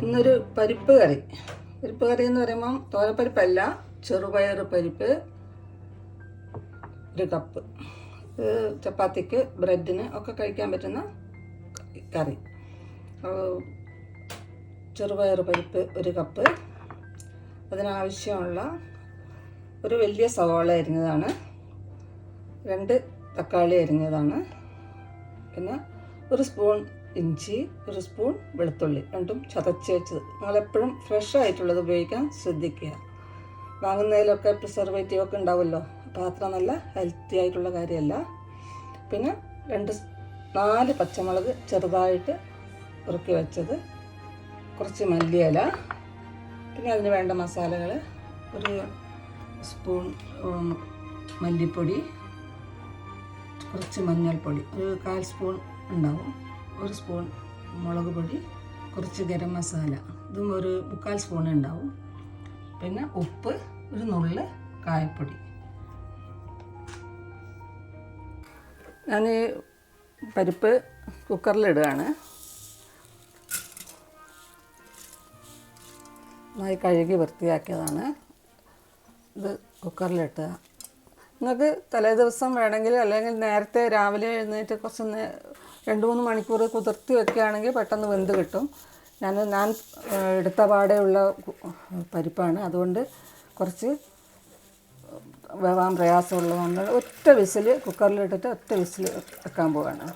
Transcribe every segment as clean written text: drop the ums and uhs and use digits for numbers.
ഇന്നൊരു പരിപ്പ് കറി. പരിപ്പ് കറി എന്ന് പറയുമ്പം തോരപ്പരിപ്പല്ല, ചെറുപയർ പരിപ്പ് 1 കപ്പ്. ചപ്പാത്തിക്ക് ബ്രെഡിന് ഒക്കെ കഴിക്കാൻ പറ്റുന്ന കറി. ചെറുപയർ പരിപ്പ് 1 കപ്പ്. അതിനാവശ്യമുള്ള ഒരു വലിയ സവാള അരിഞ്ഞതാണ്, 2 തക്കാളി അരിഞ്ഞതാണ്, പിന്നെ 1 സ്പൂൺ ഇഞ്ചി, 1 സ്പൂൺ വെളുത്തുള്ളി, രണ്ടും ചതച്ച് വെച്ചത്. നിങ്ങളെപ്പോഴും ഫ്രഷ് ആയിട്ടുള്ളത് ഉപയോഗിക്കാൻ ശ്രദ്ധിക്കുക. വാങ്ങുന്നതിലൊക്കെ പ്രിസർവേറ്റീവ് ഒക്കെ ഉണ്ടാവുമല്ലോ, അപ്പോൾ അത്ര നല്ല ഹെൽത്തി ആയിട്ടുള്ള കാര്യമല്ല. പിന്നെ 4 പച്ചമുളക് ചെറുതായിട്ട് ഉറുക്കി വെച്ചത്, കുറച്ച് മല്ലിയില, പിന്നെ അതിന് വേണ്ട മസാലകൾ: 1 സ്പൂൺ മല്ലിപ്പൊടി, കുറച്ച് മഞ്ഞൾപ്പൊടി, 1/4 സ്പൂൺ ഉണ്ടാവും, 1 സ്പൂൺ മുളക് പൊടി, കുറച്ച് ഗരം മസാല, ഇതും 1/4 സ്പൂൺ ഉണ്ടാവും, പിന്നെ ഉപ്പ്, 1 നുള്ള് കായപ്പൊടി. ഞാൻ പരിപ്പ് കുക്കറിലിടുകയാണ്. നന്നായി കഴുകി വൃത്തിയാക്കിയതാണ്. ഇത് കുക്കറിലിട്ടുക. നിങ്ങൾക്ക് തലേ ദിവസം വേണമെങ്കിൽ, അല്ലെങ്കിൽ നേരത്തെ രാവിലെ എഴുന്നേറ്റ് കുറച്ച് 2-3 മണിക്കൂർ കുതിർത്തി വെക്കുകയാണെങ്കിൽ പെട്ടെന്ന് വെന്ത് കിട്ടും. ഞാൻ എടുത്ത പാടെയുള്ള പരിപ്പാണ്, അതുകൊണ്ട് കുറച്ച് വേവാൻ പ്രയാസമുള്ളതുകൊണ്ട് ഒറ്റ വിസിൽ കുക്കറിലിട്ടിട്ട് ഒറ്റ വിസിൽ വെക്കാൻ പോവുകയാണ്.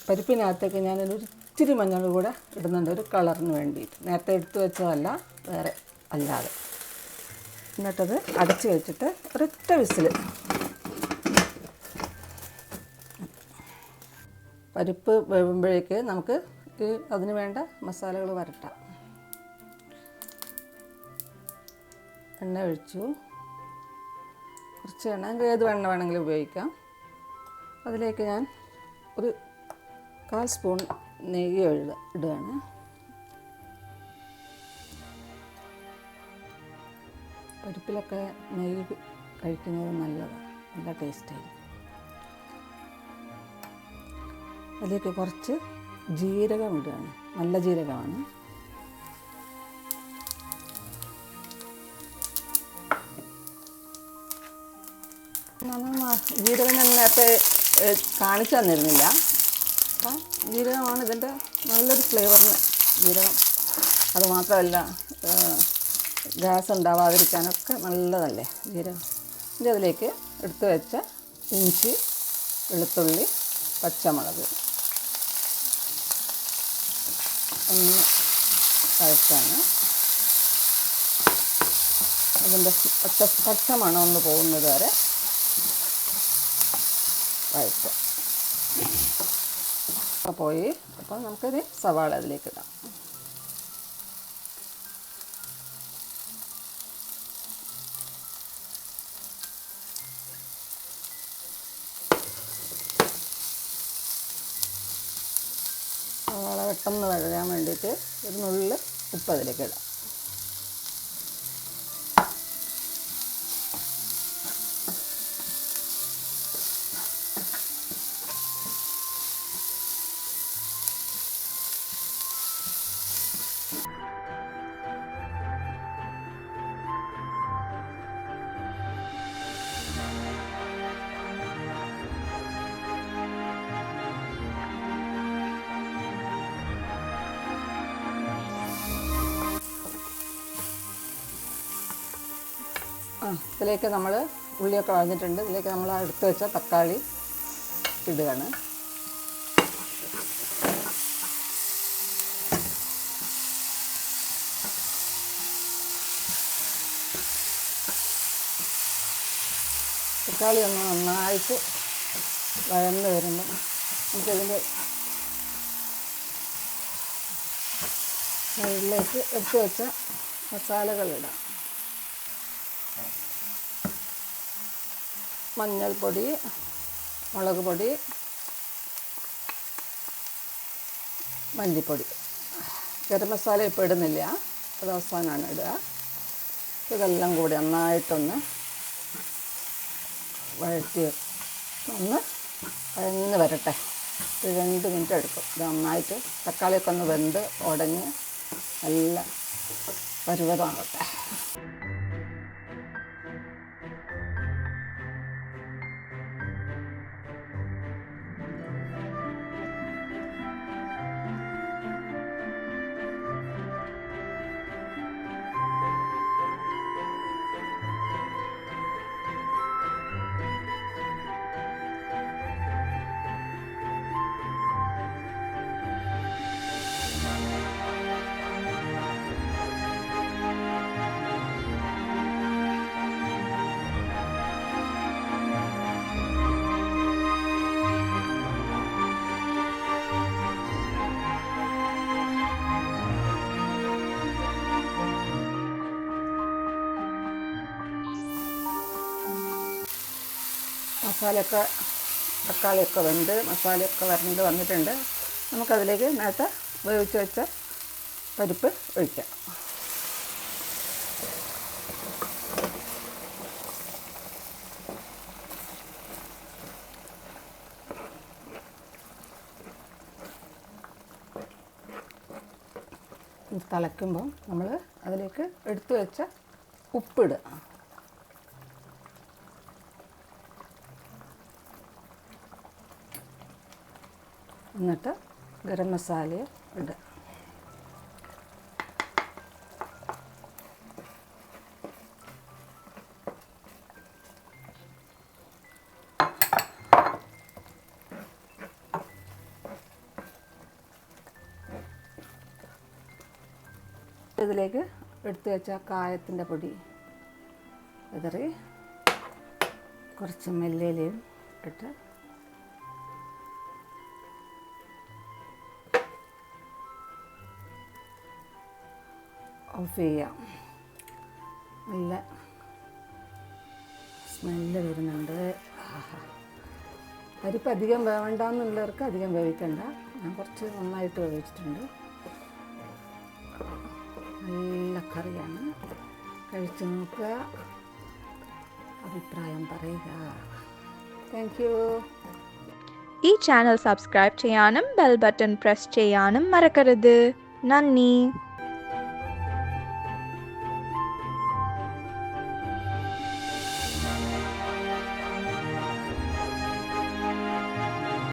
പരിപ്പിനകത്തേക്ക് ഞാനൊരു ഇച്ചിരി മഞ്ഞൾ കൂടെ ഇടുന്നുണ്ട്, ഒരു കളറിന് വേണ്ടിയിട്ട്. നേരത്തെ എടുത്തു വെച്ചതല്ല, വേറെ അല്ലാതെ. എന്നിട്ടത് അടച്ച് വെച്ചിട്ട് ഒരൊറ്റ വിസിൽ. പരിപ്പ് വേവുമ്പോഴേക്ക് നമുക്ക് അതിന് വേണ്ട മസാലകൾ വരട്ടാം. എണ്ണ ഒഴിച്ചു, കുറച്ച് എണ്ണ, ഏത് എണ്ണ വേണമെങ്കിലും ഉപയോഗിക്കാം. അതിലേക്ക് ഞാൻ 1/4 സ്പൂൺ നെയ്യ് ഇടുകയാണ്. പരിപ്പിലൊക്കെ നെയ്യ് കഴിക്കുന്നത് നല്ലതാണ്, നല്ല ടേസ്റ്റായിരിക്കും. അതിലേക്ക് കുറച്ച് ജീരകം ഇടുകയാണ്, നല്ല ജീരകമാണ്. ജീരകം ഞാൻ നേരത്തെ കാണിച്ചു തന്നിരുന്നില്ല, അപ്പം ജീരകമാണ് ഇതിൻ്റെ നല്ലൊരു ഫ്ലേവറിന്. ജീരകം അതുമാത്രമല്ല, ഗ്യാസ് ഉണ്ടാവാതിരിക്കാനൊക്കെ നല്ലതല്ലേ ജീരകം. ഇനി അതിലേക്ക് എടുത്തു വെച്ച ഇഞ്ചി, വെളുത്തുള്ളി, പച്ചമുളക് ഒന്ന് വഴറ്റാണ്. അതിൻ്റെ പച്ചമണം ഒന്ന് പോകുന്നത് വരെ വഴറ്റുക. പോയി അപ്പോൾ നമുക്കൊരു സവാള അതിലേക്ക് ഇടാം. സവാള പെട്ടെന്ന് വഴരാൻ വേണ്ടിയിട്ട് 1 നുള്ള് ഉപ്പ് അതിലേക്ക് ഇടാം. ഇതിലേക്ക് നമ്മൾ ഉള്ളിയൊക്കെ വഴഞ്ഞിട്ടുണ്ട്. ഇതിലേക്ക് നമ്മൾ എടുത്ത് വെച്ച തക്കാളി ഇടുകയാണ്. തക്കാളി ഒന്ന് നന്നായിട്ട് വഴന്ന് വരുമ്പോൾ നമുക്കിതിൻ്റെ ഇതിലേക്ക് എടുത്ത് വെച്ച മസാലകളിടാം. മഞ്ഞൾപ്പൊടി, മുളക് പൊടി, മല്ലിപ്പൊടി, ഗരം മസാല ഇപ്പോൾ ഇടുന്നില്ല, അത് അവസാനമാണ് ഇടുക. ഇതെല്ലാം കൂടി നന്നായിട്ടൊന്ന് വഴറ്റി ഒന്ന് വഴന്ന് വരട്ടെ. ഒരു 2 മിനിറ്റ് എടുക്കും. ഇത് നന്നായിട്ട് തക്കാളിയൊക്കെ ഒന്ന് വെന്ത് ഉടഞ്ഞ് നല്ല പരുവമാകട്ടെ. മസാലയൊക്കെ തക്കാളിയൊക്കെ വെന്ത് മസാലയൊക്കെ വരണ്ട് വന്നിട്ടുണ്ട്. നമുക്കതിലേക്ക് നേരത്തെ വേവിച്ച് വെച്ച പരിപ്പ് ഒഴിക്കാം. തിളയ്ക്കുമ്പം നമ്മൾ അതിലേക്ക് എടുത്തു വെച്ച ഉപ്പിടുക. എന്നിട്ട് ഗരം മസാല ഇടുക. ഇതിലേക്ക് എടുത്തു വെച്ച കായത്തിൻ്റെ പൊടി വിതറി കുറച്ച് മല്ലിയിലയും ഇട്ട് ഓഫ് ചെയ്യാം. നല്ല സ്മെല്ല് വരുന്നുണ്ട്. പരിപ്പ് അധികം വേവണ്ടെന്നുള്ളവർക്ക് അധികം വേവിക്കണ്ട. ഞാൻ കുറച്ച് നന്നായിട്ട് വേവിച്ചിട്ടുണ്ട്. നല്ല കറിയാണ്. കഴിച്ച് നോക്കുക, അഭിപ്രായം പറയുക. Thank you. ഈ ചാനൽ സബ്സ്ക്രൈബ് ചെയ്യാനും ബെൽ ബട്ടൺ പ്രസ് ചെയ്യാനും മറക്കരുത്. നന്ദി.